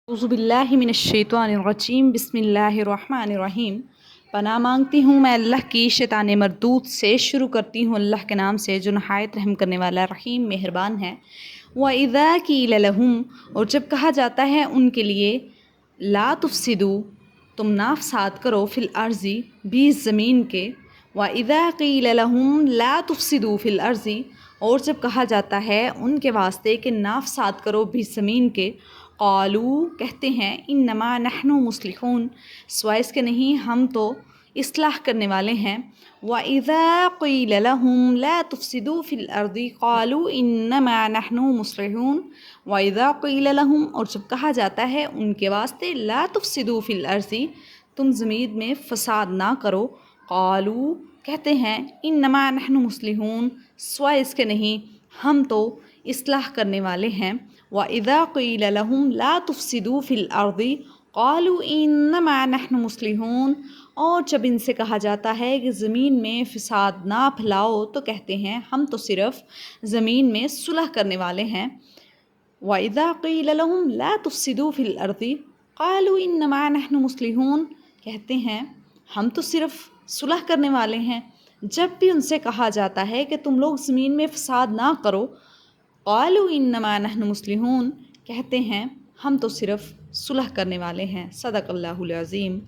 اعوذ باللہ من الشیطان الرجیم بسم اللہ الرحمن الرحیم۔ پناہ مانگتی ہوں میں اللہ کی شیطان مردود سے۔ شروع کرتی ہوں اللہ کے نام سے جو نہایت رحم کرنے والا رحیم مہربان ہے۔ وَإِذَا قِيلَ لَهُمْ، اور جب کہا جاتا ہے ان کے لیے، لا تفسدوا، تم نہ فساد کرو، فی الارض، بیچ زمین کے۔ وَإِذَا قِيلَ لَهُمْ لَا تُفْسِدُوا فِي الْأَرْضِ، اور جب کہا جاتا ہے ان کے واسطے کہ نہ فساد کرو بیچ زمین کے، قالوا، کہتے ہیں، انما نحن مصلحون، سوائے اس کے نہیں ہم تو اصلاح کرنے والے ہیں۔ وَإِذَا قِيلَ لَهُمْ لَا تُفْسِدُوا فِي الْأَرْضِ قَالُوا إِنَّمَا نَحْنُ مُصْلِحُونَ۔ وَإِذَا قِيلَ لَهُمْ، اور جب کہا جاتا ہے ان کے واسطے، لَا تُفْسِدُوا فِي الْأَرْضِ، تم زمین میں فساد نہ کرو، قالوا، کہتے ہیں، انما نحن مصلحون، سوائے اس کے نہیں ہم تو اصلاح کرنے والے ہیں۔ وَإِذَا قِيلَ لَهُمْ لَا تُفْسِدُوا فِي الْأَرْضِ قَالُوا إِنَّمَا نَحْنُ مُصْلِحُونَ، اور جب ان سے کہا جاتا ہے کہ زمین میں فساد نہ پھیلاؤ تو کہتے ہیں ہم تو صرف زمین میں صلح کرنے والے ہیں۔ وَإِذَا قِيلَ لَهُمْ لَا تُفْسِدُوا فِي الْأَرْضِ قَالُوا إِنَّمَا نَحْنُ مُصْلِحُونَ، کہتے ہیں ہم تو صرف صلح کرنے والے ہیں۔ جب بھی ان سے کہا جاتا ہے کہ تم لوگ زمین میں فساد نہ کرو، قَالُوا إِنَّمَا نَحْنُ مُصْلِحُونَ، کہتے ہیں ہم تو صرف صلح کرنے والے ہیں۔ صدق اللہ العظیم۔